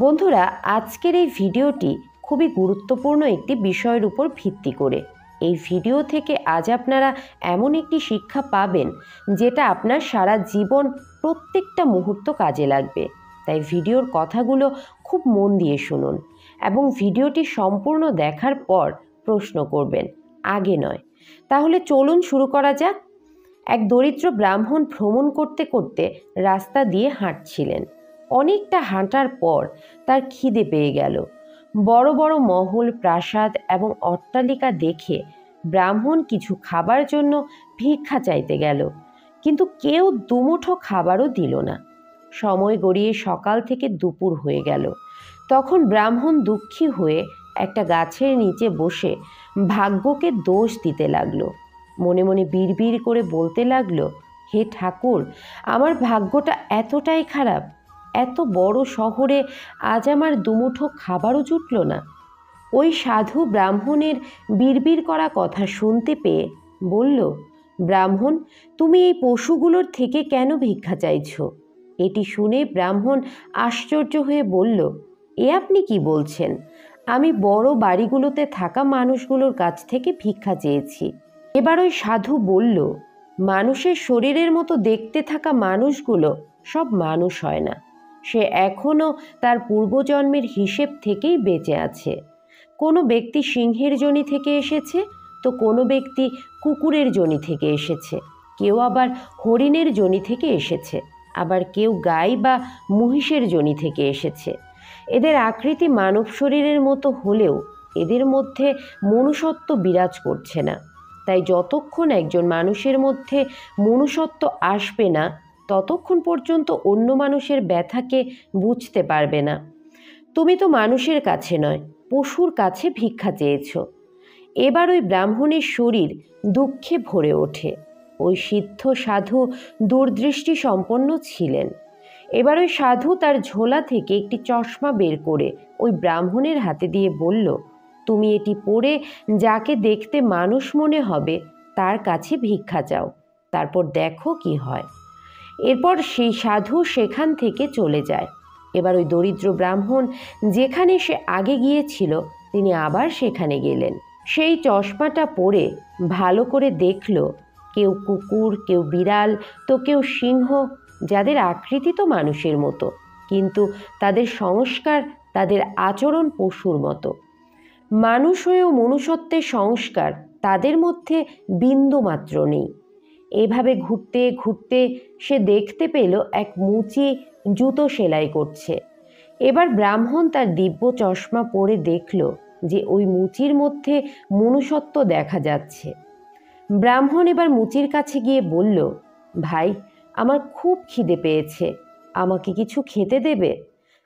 বন্ধুরা, আজকের এই ভিডিওটি খুবই গুরুত্বপূর্ণ একটি বিষয়ের উপর ভিত্তি করে। এই ভিডিও থেকে আজ আপনারা এমন একটি শিক্ষা পাবেন যেটা আপনার সারা জীবন প্রত্যেকটা মুহূর্ত কাজে লাগবে। তাই ভিডিওর কথাগুলো খুব মন দিয়ে শুনুন এবং ভিডিওটি সম্পূর্ণ দেখার পর প্রশ্ন করবেন, আগে নয়। তাহলে চলুন শুরু করা যাক। এক দরিদ্র ব্রাহ্মণ ভ্রমণ করতে করতে রাস্তা দিয়ে হাঁটছিলেন। অনেকটা হাঁটার পর তার খিদে পেয়ে গেল। বড় বড় মহল, প্রাসাদ এবং অট্টালিকা দেখে ব্রাহ্মণ কিছু খাবার জন্য ভিক্ষা চাইতে গেল, কিন্তু কেউ দুমুঠো খাবারও দিল না। সময় গড়িয়ে সকাল থেকে দুপুর হয়ে গেল। তখন ব্রাহ্মণ দুঃখী হয়ে একটা গাছের নিচে বসে ভাগ্যকে দোষ দিতে লাগলো। মনে মনে বিড়বিড় করে বলতে লাগলো, হে ঠাকুর, আমার ভাগ্যটা এতটাই খারাপ, এত বড় শহরে আজ আমার দুমুঠো খাবারও জুটল না। ওই সাধু ব্রাহ্মণের বিড়বিড় করা কথা শুনতে পেয়ে বলল, ব্রাহ্মণ, তুমি এই পশুগুলোর থেকে কেন ভিক্ষা চাইছো? এটি শুনে ব্রাহ্মণ আশ্চর্য হয়ে বলল, এ আপনি কি বলছেন? আমি বড় বাড়িগুলোতে থাকা মানুষগুলোর কাছ থেকে ভিক্ষা চেয়েছি। এবার ওই সাধু বলল, মানুষের শরীরের মতো দেখতে থাকা মানুষগুলো সব মানুষ হয় না। সে এখনও তার পূর্বজন্মের হিসেব থেকেই বেঁচে আছে। কোনো ব্যক্তি সিংহের যোনি থেকে এসেছে, তো কোনো ব্যক্তি কুকুরের যোনি থেকে এসেছে, কেউ আবার হরিণের যোনি থেকে এসেছে, আবার কেউ গাই বা মহিষের যোনি থেকে এসেছে। এদের আকৃতি মানব শরীরের মতো হলেও এদের মধ্যে মনুষ্যত্ব বিরাজ করছে না। তাই যতক্ষণ একজন মানুষের মধ্যে মনুষ্যত্ব আসবে না, ততক্ষণ পর্যন্ত অন্য মানুষের ব্যথাকে বুঝতে পারবে না। তুমি তো মানুষের কাছে নয়, পশুর কাছে ভিক্ষা চেয়েছ। এবার ওই ব্রাহ্মণের শরীর দুঃখে ভরে ওঠে। ওই সিদ্ধ সাধু দূরদৃষ্টি সম্পন্ন ছিলেন। এবার ওই সাধু তার ঝোলা থেকে একটি চশমা বের করে ওই ব্রাহ্মণের হাতে দিয়ে বলল, তুমি এটি পরে যাকে দেখতে মানুষ মনে হবে তার কাছে ভিক্ষা চাও, তারপর দেখো কি হয়। এরপর সেই সাধু সেখান থেকে চলে যায়। এবার ওই দরিদ্র ব্রাহ্মণ যেখানে সে আগে গিয়েছিল তিনি আবার সেখানে গেলেন। সেই চশমাটা পরে ভালো করে দেখল, কেউ কুকুর, কেউ বিড়াল, তো কেউ সিংহ, যাদের আকৃতি তো মানুষের মতো, কিন্তু তাদের সংস্কার, তাদের আচরণ পশুর মতো। মানুষ হয়েও মনুষ্যত্বের সংস্কার তাদের মধ্যে বিন্দু মাত্র নেই। এভাবে ঘুরতে ঘুরতে সে দেখতে পেল এক মুচি জুতো সেলাই করছে। এবার ব্রাহ্মণ তার দিব্য চশমা পরে দেখল যে ওই মুচির মধ্যে মনুষ্যত্ব দেখা যাচ্ছে। ব্রাহ্মণ এবার মুচির কাছে গিয়ে বলল, ভাই, আমার খুব খিদে পেয়েছে, আমাকে কিছু খেতে দেবে?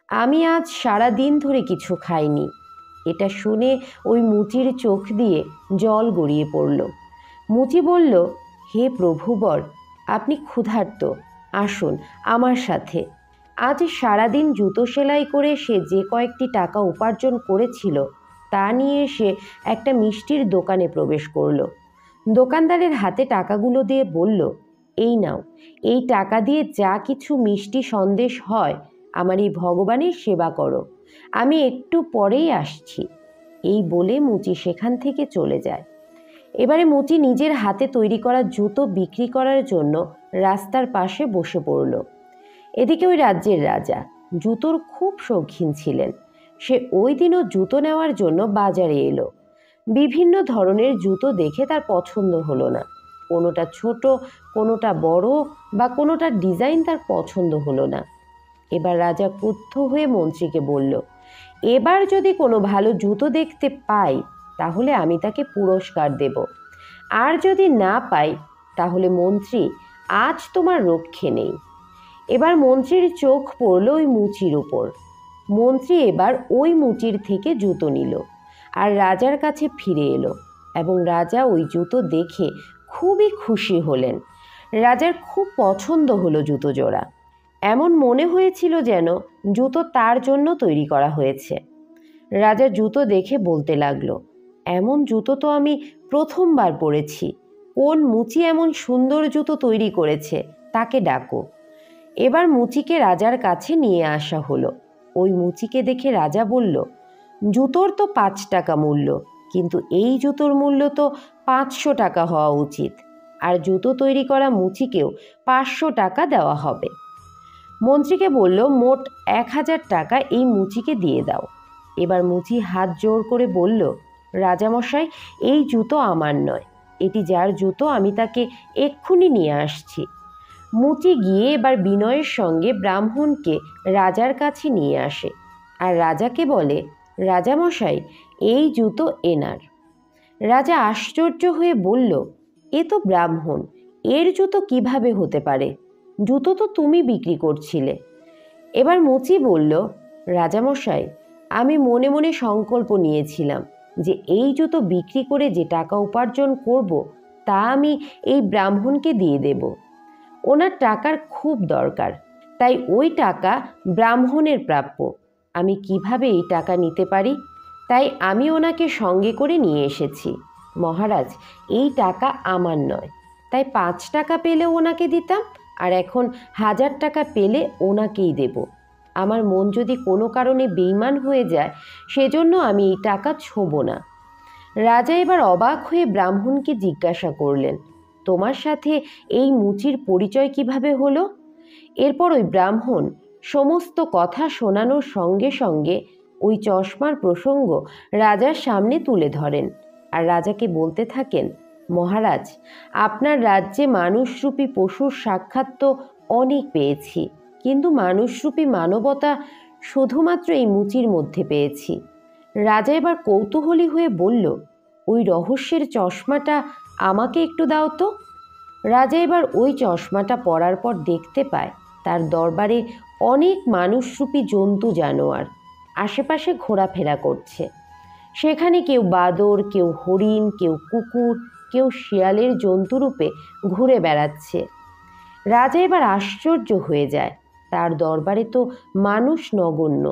আমি আজ সারা দিন ধরে কিছু খাইনি। এটা শুনে ওই মুচির চোখ দিয়ে জল গড়িয়ে পড়ল। মুচি বলল, হে প্রভুবর, আপনি ক্ষুধার্ত, আসুন আমার সাথে। আজ সারাদিন জুতো সেলাই করে সে যে কয়েকটি টাকা উপার্জন করেছিল তা নিয়ে সে একটা মিষ্টির দোকানে প্রবেশ করল। দোকানদারের হাতে টাকাগুলো দিয়ে বলল, এই নাও, এই টাকা দিয়ে যা কিছু মিষ্টি সন্দেশ হয় আমার এই ভগবানের সেবা করো, আমি একটু পরেই আসছি। এই বলে মুচি সেখান থেকে চলে যায়। এবারে মুচি নিজের হাতে তৈরি করা জুতো বিক্রি করার জন্য রাস্তার পাশে বসে পড়ল। এদিকে ওই রাজ্যের রাজা জুতোর খুব শৌখিন ছিলেন। সে ওই দিনও জুতো নেওয়ার জন্য বাজারে এলো। বিভিন্ন ধরনের জুতো দেখে তার পছন্দ হলো না। কোনোটা ছোট, কোনোটা বড়, বা কোনোটার ডিজাইন তার পছন্দ হলো না। এবার রাজা ক্রুদ্ধ হয়ে মন্ত্রীকে বলল, এবার যদি কোনো ভালো জুতো দেখতে পাই তাহলে আমি তাকে পুরস্কার দেব, আর যদি না পাই তাহলে মন্ত্রী, আজ তোমার রক্ষে নেই। এবার মন্ত্রীর চোখ পড়ল ওই মুচির উপর। মন্ত্রী এবার ওই মুচির থেকে জুতো নিল আর রাজার কাছে ফিরে এলো, এবং রাজা ওই জুতো দেখে খুবই খুশি হলেন। রাজার খুব পছন্দ হলো জুতো জোড়া। এমন মনে হয়েছিল যেন জুতো তার জন্য তৈরি করা হয়েছে। রাজা জুতো দেখে বলতে লাগলো, এমন জুতো তো আমি প্রথমবার পরেছি। কোন মুচি এমন সুন্দর জুতো তৈরি করেছে, তাকে ডাকো। এবার মুচিকে রাজার কাছে নিয়ে আসা হলো। ওই মুচিকে দেখে রাজা বলল, জুতোর তো 5 টাকা মূল্য, কিন্তু এই জুতোর মূল্য তো 500 টাকা হওয়া উচিত, আর জুতো তৈরি করা মুচিকেও 500 টাকা দেওয়া হবে। মন্ত্রীকে বলল, মোট 1000 টাকা এই মুচিকে দিয়ে দাও। এবার মুচি হাত জোড় করে বলল, রাজামশাই, এই জুতো আমার নয়, এটি যার জুতো আমি তাকে এক্ষুনি নিয়ে আসছি। মুচি গিয়ে এবার বিনয়ের সঙ্গে ব্রাহ্মণকে রাজার কাছে নিয়ে আসে, আর রাজাকে বলে, রাজামশাই, এই জুতো এনার। রাজা আশ্চর্য হয়ে বলল, এ তো ব্রাহ্মণ, এর জুতো কিভাবে হতে পারে? জুতো তো তুমি বিক্রি করছিলে। এবার মুচি বলল, রাজামশাই, আমি মনে মনে সংকল্প নিয়েছিলাম যে এই জুতো বিক্রি করে যে টাকা উপার্জন করব তা আমি এই ব্রাহ্মণকে দিয়ে দেব। ওনার টাকার খুব দরকার, তাই ওই টাকা ব্রাহ্মণের প্রাপ্য। আমি কিভাবে এই টাকা নিতে পারি? তাই আমি ওনাকে সঙ্গে করে নিয়ে এসেছি। মহারাজ, এই টাকা আমার নয়, তাই 5 টাকা পেলেও ওনাকে দিতাম, আর এখন 1000 টাকা পেলে ওনাকেই দেব। আমার মন যদি কোনো কারণে বেইমান হয়ে যায়, সেজন্য আমি এই টাকা ছোঁব না। রাজা এবার অবাক হয়ে ব্রাহ্মণকে জিজ্ঞাসা করলেন, তোমার সাথে এই মুচির পরিচয় কিভাবে হলো? এরপর ওই ব্রাহ্মণ সমস্ত কথা শোনানোর সঙ্গে সঙ্গে ওই চশমার প্রসঙ্গ রাজার সামনে তুলে ধরেন, আর রাজাকে বলতে থাকেন, মহারাজ, আপনার রাজ্যে মানুষরূপী পশুর সাক্ষাৎ তো অনেক পেয়েছি, কিন্তু মানুষরূপী মানবতা শুধুমাত্র এই মুচির মধ্যে পেয়েছি। রাজা এবার কৌতূহলী হয়ে বলল, ওই রহস্যের চশমাটা আমাকে একটু দাও তো। রাজা এবার ওই চশমাটা পরার পর দেখতে পায় তার দরবারে অনেক মানুষরূপী জন্তু জানোয়ার আশেপাশে ঘোরাফেরা করছে। সেখানে কেউ বাদর, কেউ হরিণ, কেউ কুকুর, কেউ শিয়ালের জন্তুরূপে ঘুরে বেড়াচ্ছে। রাজা এবার আশ্চর্য হয়ে যায়, তার দরবারে তো মানুষ নগণ্য,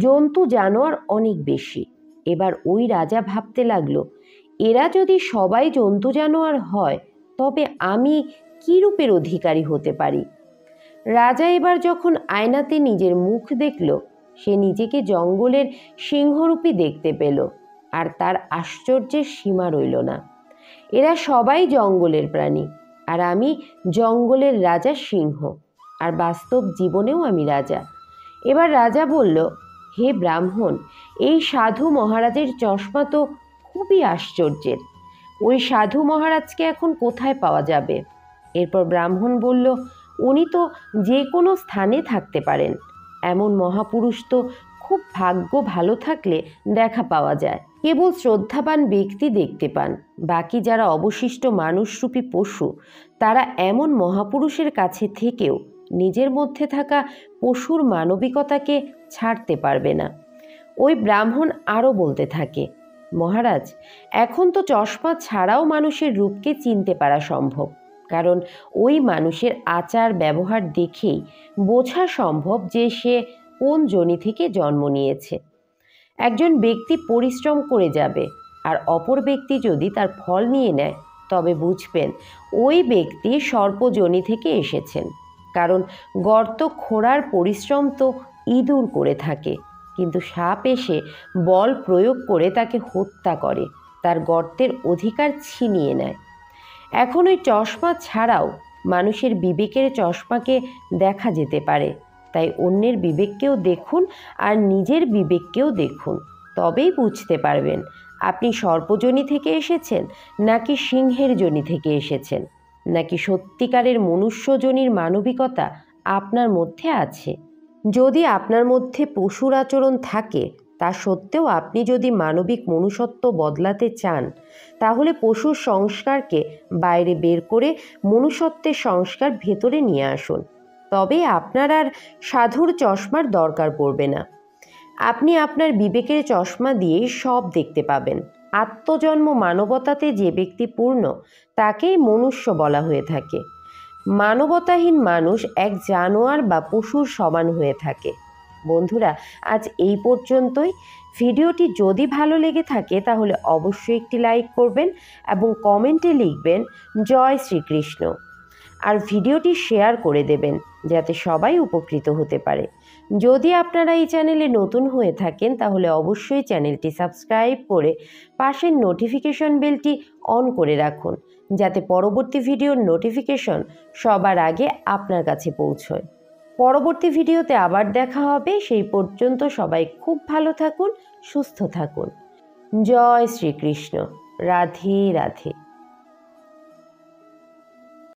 জন্তু জানোয়ার অনেক বেশি। এবার ওই রাজা ভাবতে লাগলো, এরা যদি সবাই জন্তু জানোয়ার হয়, তবে আমি কী রূপের অধিকারী হতে পারি? রাজা এবার যখন আয়নাতে নিজের মুখ দেখল, সে নিজেকে জঙ্গলের সিংহরূপী দেখতে পেল, আর তার আশ্চর্যের সীমা রইল না। এরা সবাই জঙ্গলের প্রাণী, আর আমি জঙ্গলের রাজা সিংহ, আর বাস্তব জীবনেও আমি রাজা। এবার রাজা বলল, হে ব্রাহ্মণ, এই সাধু মহারাজের চশমা তো খুবই আশ্চর্যের। ওই সাধু মহারাজকে এখন কোথায় পাওয়া যাবে? এরপর ব্রাহ্মণ বলল, উনি তো যে কোনো স্থানে থাকতে পারেন। এমন মহাপুরুষ তো খুব ভাগ্য ভালো থাকলে দেখা পাওয়া যায়। কেবল শ্রদ্ধাবান ব্যক্তি দেখতে পান, বাকি যারা অবশিষ্ট মানুষরূপী পশু, তারা এমন মহাপুরুষের কাছে থেকেও নিজের মধ্যে থাকা পশুর মানবিকতাকে ছাড়তে পারবে না। ওই ব্রাহ্মণ আরও বলতে থাকে, মহারাজ, এখন তো চশমা ছাড়াও মানুষের রূপকে চিনতে পারা সম্ভব, কারণ ওই মানুষের আচার ব্যবহার দেখেই বোঝা সম্ভব যে সে কোন যোনি থেকে জন্ম নিয়েছে। একজন ব্যক্তি পরিশ্রম করে যাবে, আর অপর ব্যক্তি যদি তার ফল নিয়ে নেয়, তবে বুঝবেন ওই ব্যক্তি সর্পযোনি থেকে এসেছেন, কারণ গর্ত খোঁড়ার পরিশ্রম তো ইঁদুর করে থাকে, কিন্তু সাপ এসে বল প্রয়োগ করে তাকে হত্যা করে, তার গর্তের অধিকার ছিনিয়ে নেয়। এখন ওই চশমা ছাড়াও মানুষের বিবেকের চশমাকে দেখা যেতে পারে, তাই অন্যের বিবেককেও দেখুন আর নিজের বিবেককেও দেখুন, তবেই বুঝতে পারবেন আপনি সর্পযোনি থেকে এসেছেন নাকি সিংহের যোনি থেকে এসেছেন, নাকি সত্যিকারের মনুষ্যযোনির মানবিকতা আপনার মধ্যে আছে। যদি আপনার মধ্যে পশুর আচরণ থাকে, তা সত্ত্বেও আপনি যদি মানবিক মনুষ্যত্ব বদলাতে চান, তাহলে পশুর সংস্কারকে বাইরে বের করে মনুষ্যত্বের সংস্কার ভেতরে নিয়ে আসুন, তবে আপনার আর সাধুর চশমার দরকার পড়বে না। আপনি আপনার বিবেকের চশমা দিয়েই সব দেখতে পাবেন। আত্মজন্ম মানবতাতে যে ব্যক্তি পূর্ণ, তাকেই মনুষ্য বলা হয়ে থাকে। মানবতাহীন মানুষ এক জানোয়ার বা পশুর সমান হয়ে থাকে। বন্ধুরা, আজ এই পর্যন্তই। ভিডিওটি যদি ভালো লেগে থাকে তাহলে অবশ্যই একটি লাইক করবেন এবং কমেন্টে লিখবেন জয় শ্রীকৃষ্ণ, আর ভিডিওটি শেয়ার করে দেবেন যাতে সবাই উপকৃত হতে পারে। যদি আপনারা এই চ্যানেলে নতুন হয়ে থাকেন তাহলে অবশ্যই চ্যানেলটি সাবস্ক্রাইব করে পাশের নোটিফিকেশন বেলটি অন করে রাখুন, যাতে পরবর্তী ভিডিওর নোটিফিকেশন সবার আগে আপনার কাছে পৌঁছয়। পরবর্তী ভিডিওতে আবার দেখা হবে। সেই পর্যন্ত সবাই খুব ভালো থাকুন, সুস্থ থাকুন। জয় শ্রীকৃষ্ণ। রাধে রাধে।